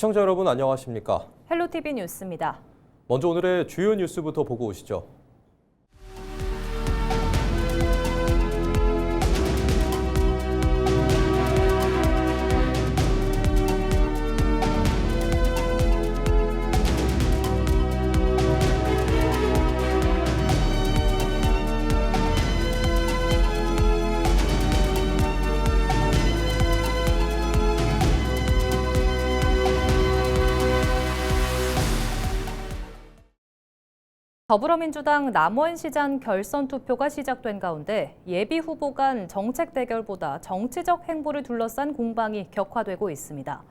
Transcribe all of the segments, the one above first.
시청자 여러분 안녕하십니까? 헬로티비 뉴스입니다. 먼저 오늘의 주요 뉴스부터 보고 오시죠. 더불어민주당 남원시장 결선 투표가 시작된 가운데 예비 후보 간 정책 대결보다 정치적 행보를 둘러싼 공방이 격화되고 있습니다.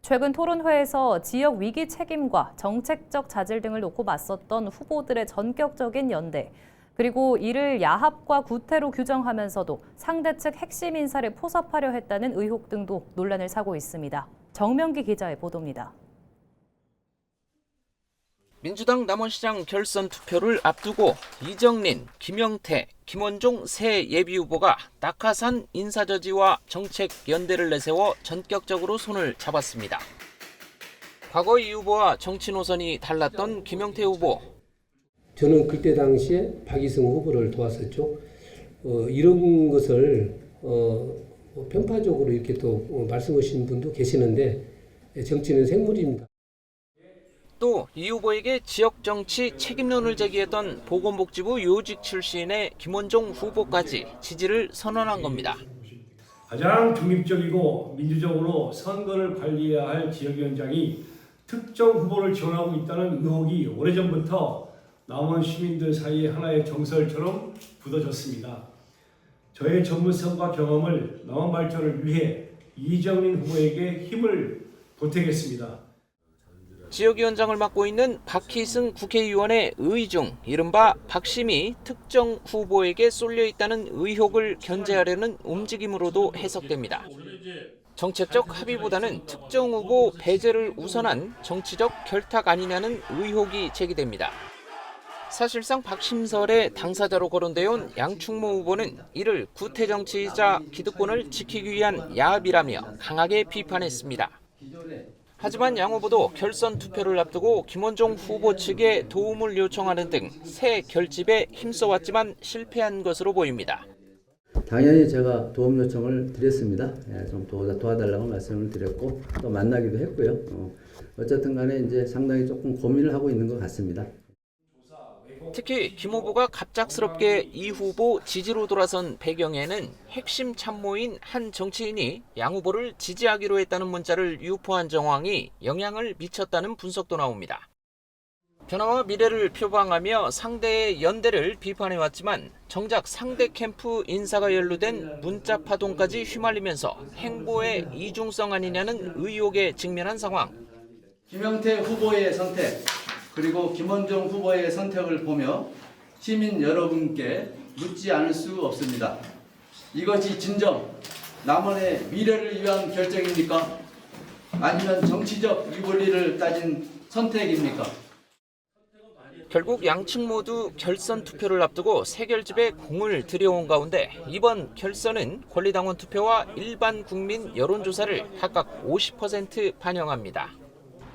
최근 토론회에서 지역 위기 책임과 정책적 자질 등을 놓고 맞섰던 후보들의 전격적인 연대, 그리고 이를 야합과 구태로 규정하면서도 상대 측 핵심 인사를 포섭하려 했다는 의혹 등도 논란을 사고 있습니다. 정명기 기자의 보도입니다. 민주당 남원시장 결선 투표를 앞두고 이정린, 김영태, 김원종 새 예비후보가 낙하산 인사저지와 정책 연대를 내세워 전격적으로 손을 잡았습니다. 과거 이 후보와 정치 노선이 달랐던 김영태 후보. 저는 그때 당시에 박이승 후보를 도왔었죠. 이런 것을 편파적으로 이렇게 또 말씀하시는 분도 계시는데 정치는 생물입니다. 또 이 후보에게 지역정치 책임론을 제기했던 보건복지부 요직 출신의 김원종 후보까지 지지를 선언한 겁니다. 가장 중립적이고 민주적으로 선거를 관리해야 할 지역위원장이 특정 후보를 지원하고 있다는 의혹이 오래전부터 남원 시민들 사이에 하나의 정설처럼 굳어졌습니다. 저의 전문성과 경험을 남원 발전을 위해 이정린 후보에게 힘을 보태겠습니다. 지역위원장을 맡고 있는 박희승 국회의원의 의의 중 이른바 박심이 특정 후보에게 쏠려 있다는 의혹을 견제하려는 움직임으로도 해석됩니다. 정책적 합의보다는 특정 후보 배제를 우선한 정치적 결탁 아니냐는 의혹이 제기됩니다. 사실상 박심설의 당사자로 거론되어 온 양충모 후보는 이를 구태정치이자 기득권을 지키기 위한 야합이라며 강하게 비판했습니다. 하지만 양 후보도 결선 투표를 앞두고 김원종 후보 측에 도움을 요청하는 등 새 결집에 힘써왔지만 실패한 것으로 보입니다. 당연히 제가 도움 요청을 드렸습니다. 좀 도와달라고 말씀을 드렸고 또 만나기도 했고요. 어쨌든 간에 이제 상당히 조금 고민을 하고 있는 것 같습니다. 특히 김 후보가 갑작스럽게 이 후보 지지로 돌아선 배경에는 핵심 참모인 한 정치인이 양 후보를 지지하기로 했다는 문자를 유포한 정황이 영향을 미쳤다는 분석도 나옵니다. 변화와 미래를 표방하며 상대의 연대를 비판해왔지만 정작 상대 캠프 인사가 연루된 문자 파동까지 휘말리면서 행보의 이중성 아니냐는 의혹에 직면한 상황. 김영태 후보의 선택 그리고 김원종 후보의 선택을 보며 시민 여러분께 묻지 않을 수 없습니다. 이것이 진정 남원의 미래를 위한 결정입니까? 아니면 정치적 이권리를 따진 선택입니까? 결국 양측 모두 결선 투표를 앞두고 새 결집에 공을 들여온 가운데 이번 결선은 권리당원 투표와 일반 국민 여론조사를 각각 50% 반영합니다.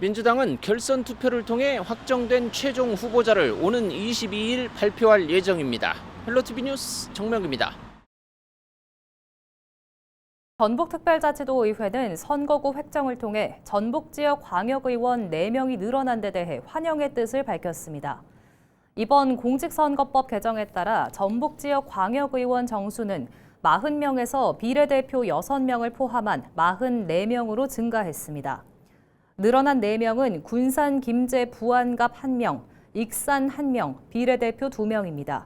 민주당은 결선 투표를 통해 확정된 최종 후보자를 오는 22일 발표할 예정입니다. 헬로티비 뉴스 정명기입니다. 전북특별자치도의회는 선거구 획정을 통해 전북 지역 광역의원 4명이 늘어난 데 대해 환영의 뜻을 밝혔습니다. 이번 공직선거법 개정에 따라 전북 지역 광역의원 정수는 40명에서 비례대표 6명을 포함한 44명으로 증가했습니다. 늘어난 4명은 군산, 김제, 부안갑 1명, 익산 1명, 비례대표 2명입니다.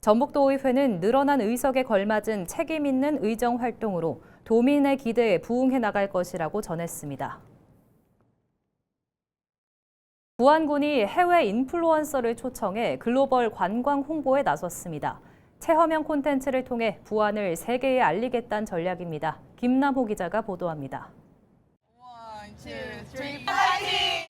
전북도의회는 늘어난 의석에 걸맞은 책임 있는 의정 활동으로 도민의 기대에 부응해 나갈 것이라고 전했습니다. 부안군이 해외 인플루언서를 초청해 글로벌 관광 홍보에 나섰습니다. 체험형 콘텐츠를 통해 부안을 세계에 알리겠다는 전략입니다. 김남호 기자가 보도합니다. 1, 2, 3, 파이팅!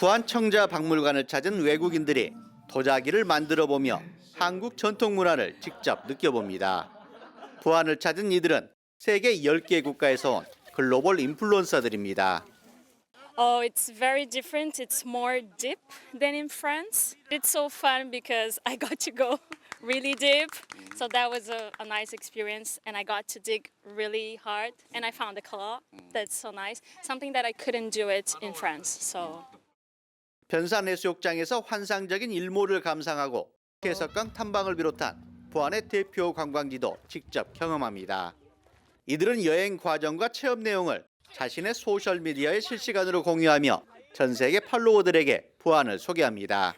부안 청자박물관을 찾은 외국인들이 도자기를 만들어 보며 한국 전통 문화를 직접 느껴봅니다. 부안을 찾은 이들은 세계 10개 국가에서 온 글로벌 인플루언서들입니다. It's very different. It's more deep than in France. It's so fun because I got to go really deep. So that was a nice experience, and I got to dig really hard, and I found a claw. That's so nice. Something that I couldn't do it in France. So. 변산해수욕장에서 환상적인 일몰을 감상하고 해석강 탐방을 비롯한 부안의 대표 관광지도 직접 경험합니다. 이들은 여행 과정과 체험 내용을 자신의 소셜미디어에 실시간으로 공유하며 전 세계 팔로워들에게 부안을 소개합니다.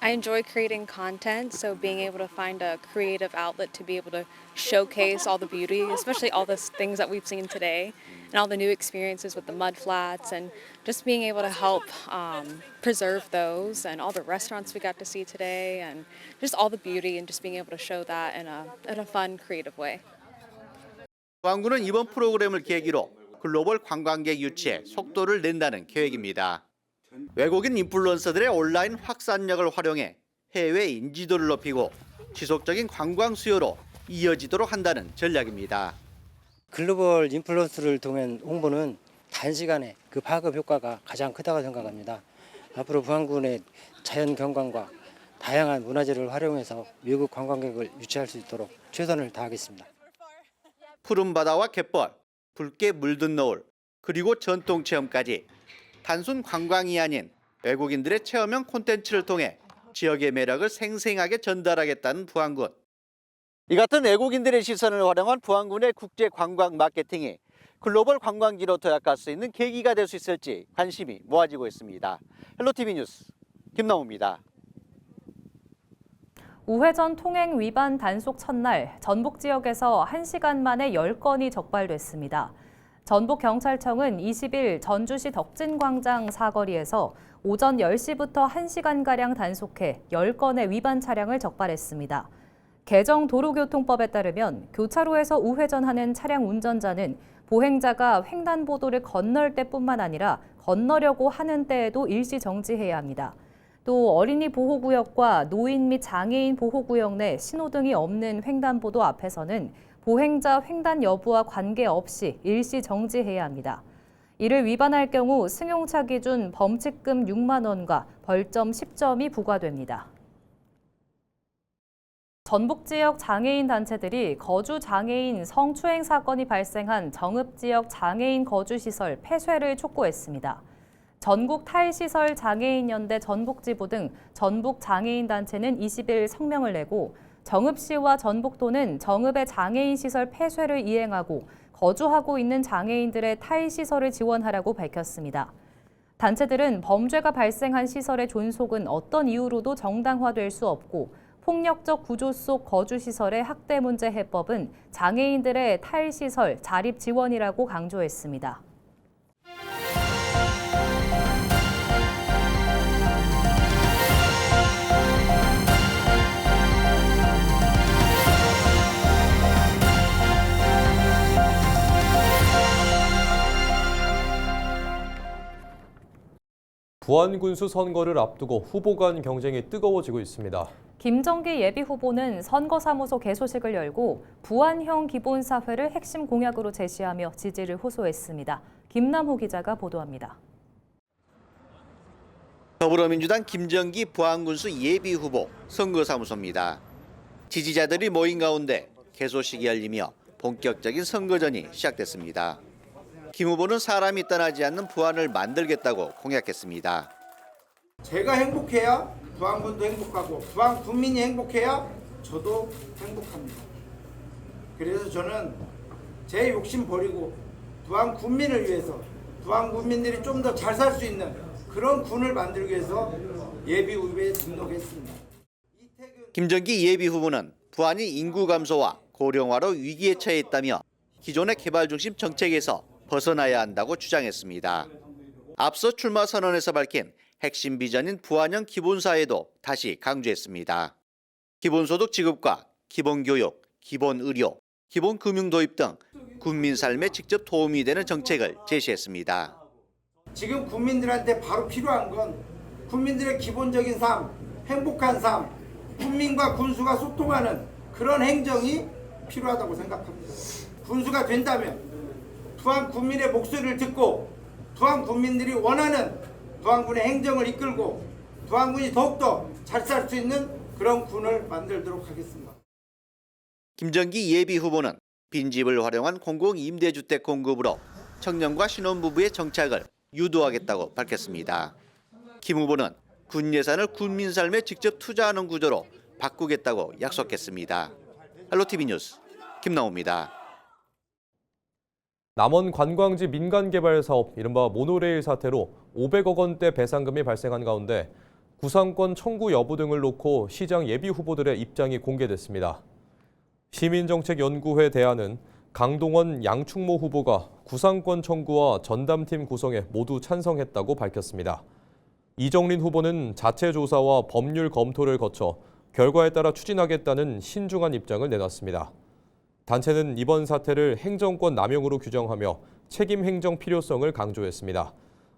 I enjoy creating content, so being able to find a creative outlet to be able to showcase all the beauty, especially all the things that we've seen today, and all the new experiences with the mud flats, and just being able to help preserve those, and all the restaurants we got to see today, and just all the beauty, and just being able to show that in a fun, creative way. 부안군은 이번 프로그램을 계기로 글로벌 관광객 유치에 속도를 낸다는 계획입니다. 외국인 인플루언서들의 온라인 확산력을 활용해 해외 인지도를 높이고 지속적인 관광 수요로 이어지도록 한다는 전략입니다. 글로벌 인플루언서를 통한 홍보는 단시간에 그 파급 효과가 가장 크다고 생각합니다. 앞으로 부안군의 자연 경관과 다양한 문화재를 활용해서 외국 관광객을 유치할 수 있도록 최선을 다하겠습니다. 푸른 바다와 갯벌, 붉게 물든 노을, 그리고 전통 체험까지 단순 관광이 아닌 외국인들의 체험형 콘텐츠를 통해 지역의 매력을 생생하게 전달하겠다는 부안군. 이 같은 외국인들의 시선을 활용한 부안군의 국제 관광 마케팅이 글로벌 관광지로 도약할 수 있는 계기가 될 수 있을지 관심이 모아지고 있습니다. 헬로티비 뉴스 김남우입니다. 우회전 통행 위반 단속 첫날 전북 지역에서 1시간 만에 10건이 적발됐습니다. 전북경찰청은 20일 전주시 덕진광장 사거리에서 오전 10시부터 1시간가량 단속해 10건의 위반 차량을 적발했습니다. 개정 도로교통법에 따르면 교차로에서 우회전하는 차량 운전자는 보행자가 횡단보도를 건널 때뿐만 아니라 건너려고 하는 때에도 일시 정지해야 합니다. 또 어린이 보호구역과 노인 및 장애인 보호구역 내 신호등이 없는 횡단보도 앞에서는 보행자 횡단 여부와 관계없이 일시 정지해야 합니다. 이를 위반할 경우 승용차 기준 범칙금 6만 원과 벌점 10점이 부과됩니다. 전북 지역 장애인 단체들이 거주 장애인 성추행 사건이 발생한 정읍 지역 장애인 거주시설 폐쇄를 촉구했습니다. 전국 탈시설 장애인연대 전북지부 등 전북 장애인 단체는 20일 성명을 내고 정읍시와 전북도는 정읍의 장애인 시설 폐쇄를 이행하고 거주하고 있는 장애인들의 탈시설을 지원하라고 밝혔습니다. 단체들은 범죄가 발생한 시설의 존속은 어떤 이유로도 정당화될 수 없고 폭력적 구조 속 거주시설의 학대 문제 해법은 장애인들의 탈시설 자립 지원이라고 강조했습니다. 부안군수 선거를 앞두고 후보 간 경쟁이 뜨거워지고 있습니다. 김정기 예비후보는 선거사무소 개소식을 열고 부안형 기본사회를 핵심 공약으로 제시하며 지지를 호소했습니다. 김남호 기자가 보도합니다. 더불어민주당 김정기 부안군수 예비후보 선거사무소입니다. 지지자들이 모인 가운데 개소식이 열리며 본격적인 선거전이 시작됐습니다. 김 후보는 사람이 떠나지 않는 부안을 만들겠다고 공약했습니다. 제가 행복해야 부안군도 행복하고 부안 국민이 행복해야 저도 행복합니다. 그래서 저는 제 욕심 버리고 부안 국민을 위해서 부안 국민들이 좀 더 잘 살 수 있는 그런 군을 만들기 위해서 예비후보에 등록했습니다. 김정기 예비후보는 부안이 인구 감소와 고령화로 위기에 처해 있다며 기존의 개발 중심 정책에서 벗어나야 한다고 주장했습니다. 앞서 출마 선언에서 밝힌 핵심 비전인 부안형 기본사회도 다시 강조했습니다. 기본소득 지급과 기본교육, 기본의료, 기본금융 도입 등 국민 삶에 직접 도움이 되는 정책을 제시했습니다. 지금 국민들한테 바로 필요한 건 국민들의 기본적인 삶, 행복한 삶, 국민과 군수가 소통하는 그런 행정이 필요하다고 생각합니다. 군수가 된다면 부안 국민의 목소리를 듣고 부안 국민들이 원하는 부안군의 행정을 이끌고 부안군이 더욱더 잘 살 수 있는 그런 군을 만들도록 하겠습니다. 김정기 예비 후보는 빈집을 활용한 공공 임대주택 공급으로 청년과 신혼부부의 정착을 유도하겠다고 밝혔습니다. 김 후보는 군 예산을 국민 삶에 직접 투자하는 구조로 바꾸겠다고 약속했습니다. 할로티비 뉴스 김나옵니다. 남원 관광지 민간개발 사업 이른바 모노레일 사태로 500억 원대 배상금이 발생한 가운데 구상권 청구 여부 등을 놓고 시장 예비 후보들의 입장이 공개됐습니다. 시민정책연구회 대안은 강동원, 양충모 후보가 구상권 청구와 전담팀 구성에 모두 찬성했다고 밝혔습니다. 이정린 후보는 자체 조사와 법률 검토를 거쳐 결과에 따라 추진하겠다는 신중한 입장을 내놨습니다. 단체는 이번 사태를 행정권 남용으로 규정하며 책임 행정 필요성을 강조했습니다.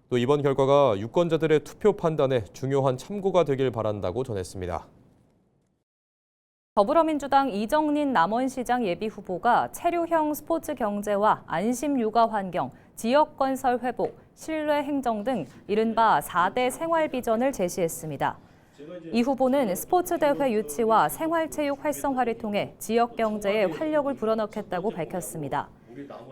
또 이번 결과가 유권자들의 투표 판단에 중요한 참고가 되길 바란다고 전했습니다. 더불어민주당 이정린 남원시장 예비후보가 체류형 스포츠 경제와 안심 육아 환경, 지역 건설 회복, 신뢰 행정 등 이른바 4대 생활 비전을 제시했습니다. 이 후보는 스포츠 대회 유치와 생활체육 활성화를 통해 지역 경제에 활력을 불어넣겠다고 밝혔습니다.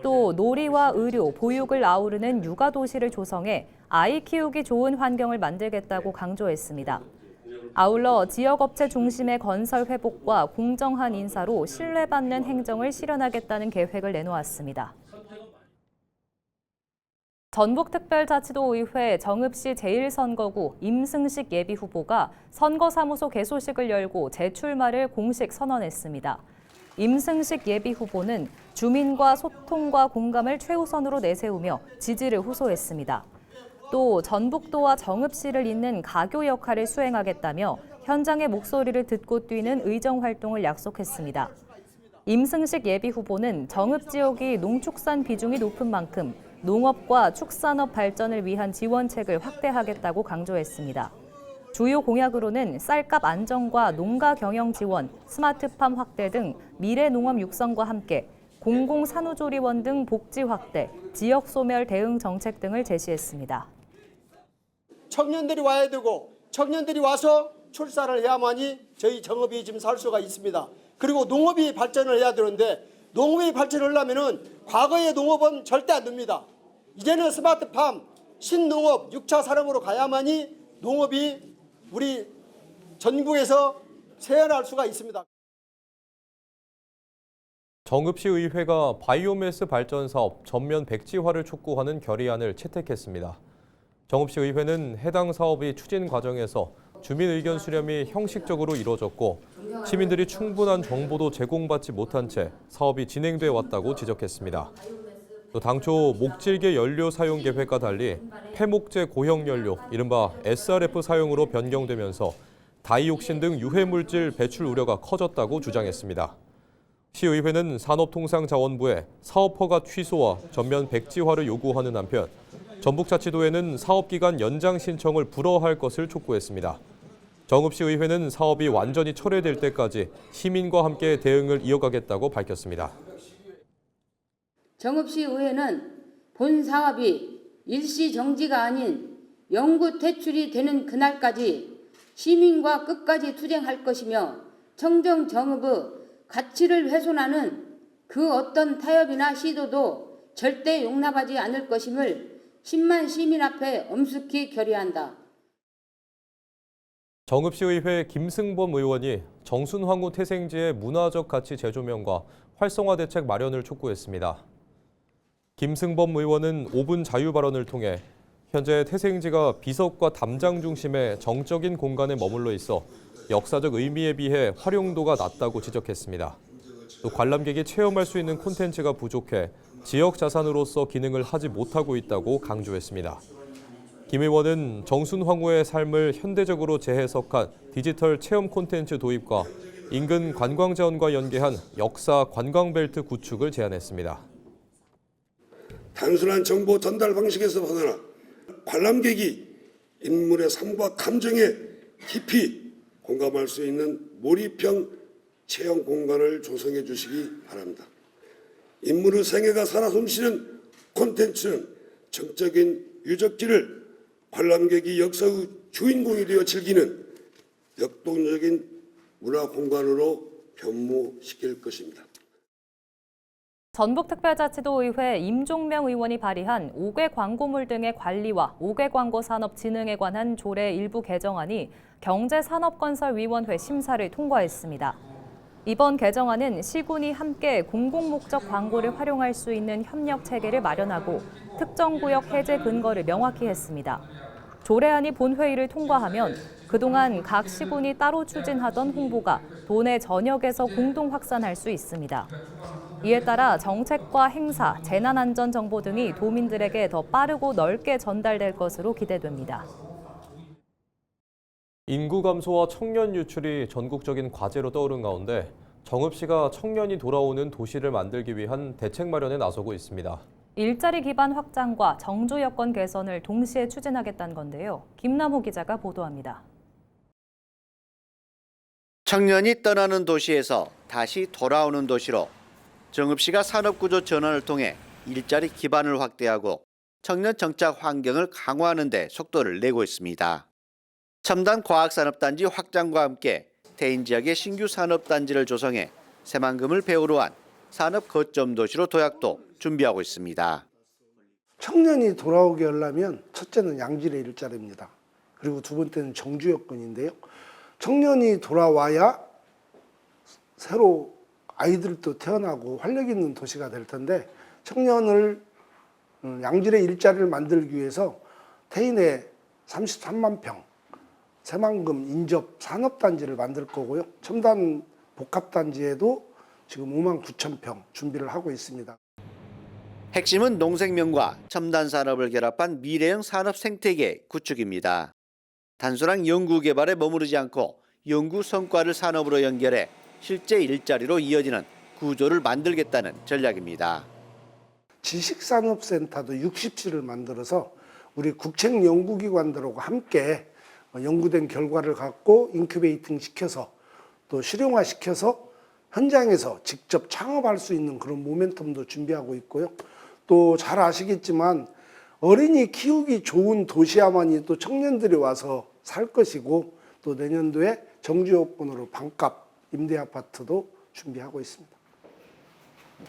또 놀이와 의료, 보육을 아우르는 육아 도시를 조성해 아이 키우기 좋은 환경을 만들겠다고 강조했습니다. 아울러 지역업체 중심의 건설 회복과 공정한 인사로 신뢰받는 행정을 실현하겠다는 계획을 내놓았습니다. 전북특별자치도의회 정읍시 제1선거구 임승식 예비후보가 선거사무소 개소식을 열고 재출마를 공식 선언했습니다. 임승식 예비후보는 주민과 소통과 공감을 최우선으로 내세우며 지지를 호소했습니다. 또 전북도와 정읍시를 잇는 가교 역할을 수행하겠다며 현장의 목소리를 듣고 뛰는 의정활동을 약속했습니다. 임승식 예비후보는 정읍 지역이 농축산 비중이 높은 만큼 농업과 축산업 발전을 위한 지원책을 확대하겠다고 강조했습니다. 주요 공약으로는 쌀값 안정과 농가 경영 지원, 스마트팜 확대 등 미래 농업 육성과 함께 공공산후조리원 등 복지 확대, 지역 소멸 대응 정책 등을 제시했습니다. 청년들이 와야 되고 청년들이 와서 출산을 해야만이 저희 정읍이 지금 살 수가 있습니다. 그리고 농업이 발전을 해야 되는데 농업이 발전을 하려면은 과거의 농업은 절대 안 됩니다. 이제는 스마트팜, 신농업, 6차 산업으로 가야만이 농업이 우리 전국에서 세연할 수가 있습니다. 정읍시 의회가 바이오매스 발전 사업 전면 백지화를 촉구하는 결의안을 채택했습니다. 정읍시 의회는 해당 사업이 추진 과정에서 주민 의견 수렴이 형식적으로 이루어졌고 시민들이 충분한 정보도 제공받지 못한 채 사업이 진행돼 왔다고 지적했습니다. 또 당초 목질개 연료 사용 계획과 달리 폐목재 고형 연료, 이른바 SRF 사용으로 변경되면서 다이옥신 등 유해물질 배출 우려가 커졌다고 주장했습니다. 시의회는 산업통상자원부에 사업 허가 취소와 전면 백지화를 요구하는 한편 전북자치도에는 사업기간 연장 신청을 불허할 것을 촉구했습니다. 정읍시의회는 사업이 완전히 철회될 때까지 시민과 함께 대응을 이어가겠다고 밝혔습니다. 정읍시의회는 본 사업이 일시 정지가 아닌 영구 퇴출이 되는 그날까지 시민과 끝까지 투쟁할 것이며 청정 정읍의 가치를 훼손하는 그 어떤 타협이나 시도도 절대 용납하지 않을 것임을 10만 시민 앞에 엄숙히 결의한다. 정읍시의회 김승범 의원이 정순황후 태생지의 문화적 가치 재조명과 활성화 대책 마련을 촉구했습니다. 김승범 의원은 5분 자유 발언을 통해 현재 태생지가 비석과 담장 중심의 정적인 공간에 머물러 있어 역사적 의미에 비해 활용도가 낮다고 지적했습니다. 또 관람객이 체험할 수 있는 콘텐츠가 부족해 지역 자산으로서 기능을 하지 못하고 있다고 강조했습니다. 김 의원은 정순황후의 삶을 현대적으로 재해석한 디지털 체험 콘텐츠 도입과 인근 관광자원과 연계한 역사 관광벨트 구축을 제안했습니다. 단순한 정보 전달 방식에서 벗어나 관람객이 인물의 삶과 감정에 깊이 공감할 수 있는 몰입형 체험 공간을 조성해 주시기 바랍니다. 인물의 생애가 살아 숨쉬는 콘텐츠는 정적인 유적지를 관람객이 역사의 주인공이 되어 즐기는 역동적인 문화 공간으로 변모시킬 것입니다. 전북특별자치도의회 임종명 의원이 발의한 5개 광고물 등의 관리와 5개 광고 산업 진흥에 관한 조례 일부 개정안이 경제산업건설위원회 심사를 통과했습니다. 이번 개정안은 시군이 함께 공공목적 광고를 활용할 수 있는 협력 체계를 마련하고 특정 구역 해제 근거를 명확히 했습니다. 조례안이 본회의를 통과하면 그동안 각 시군이 따로 추진하던 홍보가 도내 전역에서 공동 확산할 수 있습니다. 이에 따라 정책과 행사, 재난안전정보 등이 도민들에게 더 빠르고 넓게 전달될 것으로 기대됩니다. 인구 감소와 청년 유출이 전국적인 과제로 떠오른 가운데 정읍시가 청년이 돌아오는 도시를 만들기 위한 대책 마련에 나서고 있습니다. 일자리 기반 확장과 정주 여건 개선을 동시에 추진하겠다는 건데요. 김남호 기자가 보도합니다. 청년이 떠나는 도시에서 다시 돌아오는 도시로 정읍시가 산업구조 전환을 통해 일자리 기반을 확대하고 청년 정착 환경을 강화하는 데 속도를 내고 있습니다. 첨단 과학산업단지 확장과 함께 태인 지역의 신규 산업단지를 조성해 새만금을 배후로 한 산업 거점 도시로 도약도 준비하고 있습니다. 청년이 돌아오게 하려면 첫째는 양질의 일자리입니다. 그리고 두 번째는 정주 여건인데요. 청년이 돌아와야 새로 아이들도 태어나고 활력 있는 도시가 될 텐데 청년을 양질의 일자리를 만들기 위해서 태인에 33만 평 새만금 인접 산업단지를 만들 거고요. 첨단 복합단지에도 지금 5만 9천 평 준비를 하고 있습니다. 핵심은 농생명과 첨단 산업을 결합한 미래형 산업 생태계 구축입니다. 단순한 연구 개발에 머무르지 않고 연구 성과를 산업으로 연결해 실제 일자리로 이어지는 구조를 만들겠다는 전략입니다. 지식산업센터도 60지를 만들어서 우리 국책연구기관들하고 함께 연구된 결과를 갖고 인큐베이팅 시켜서 또 실용화시켜서 현장에서 직접 창업할 수 있는 그런 모멘텀도 준비하고 있고요. 또 잘 아시겠지만 어린이 키우기 좋은 도시야만이 또 청년들이 와서 살 것이고 또 내년도에 정주요건으로 반값 임대아파트도 준비하고 있습니다.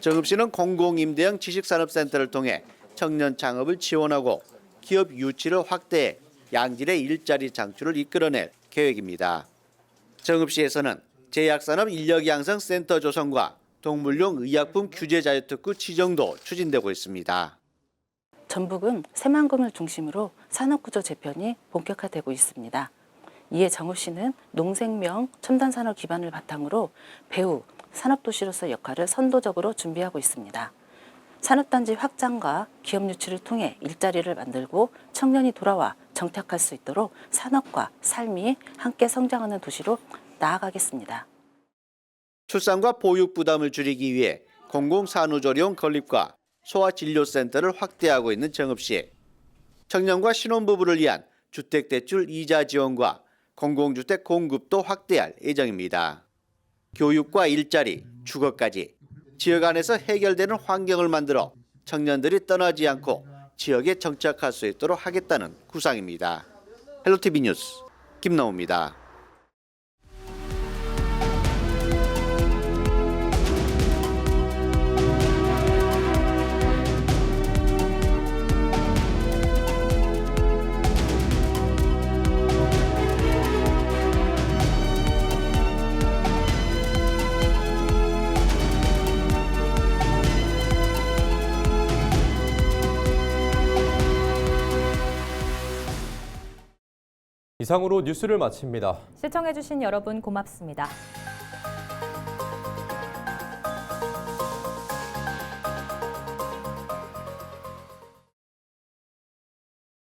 정읍시는 공공임대형 지식산업센터를 통해 청년 창업을 지원하고 기업 유치를 확대해 양질의 일자리 창출을 이끌어낼 계획입니다. 정읍시에서는 제약산업 인력양성센터 조성과 동물용 의약품 규제 자유특구 지정도 추진되고 있습니다. 전북은 새만금을 중심으로 산업구조 재편이 본격화되고 있습니다. 이에 정읍시는 농생명 첨단산업 기반을 바탕으로 배후 산업도시로서 역할을 선도적으로 준비하고 있습니다. 산업단지 확장과 기업 유치를 통해 일자리를 만들고 청년이 돌아와 정착할 수 있도록 산업과 삶이 함께 성장하는 도시로 나아가겠습니다. 출산과 보육 부담을 줄이기 위해 공공산후조리원 건립과 소아진료센터를 확대하고 있는 정읍시. 청년과 신혼부부를 위한 주택대출 이자 지원과 공공주택 공급도 확대할 예정입니다. 교육과 일자리, 주거까지 지역 안에서 해결되는 환경을 만들어 청년들이 떠나지 않고 지역에 정착할 수 있도록 하겠다는 구상입니다. 헬로티비 뉴스 김나우입니다. 이상으로 뉴스를 마칩니다. 시청해주신 여러분 고맙습니다.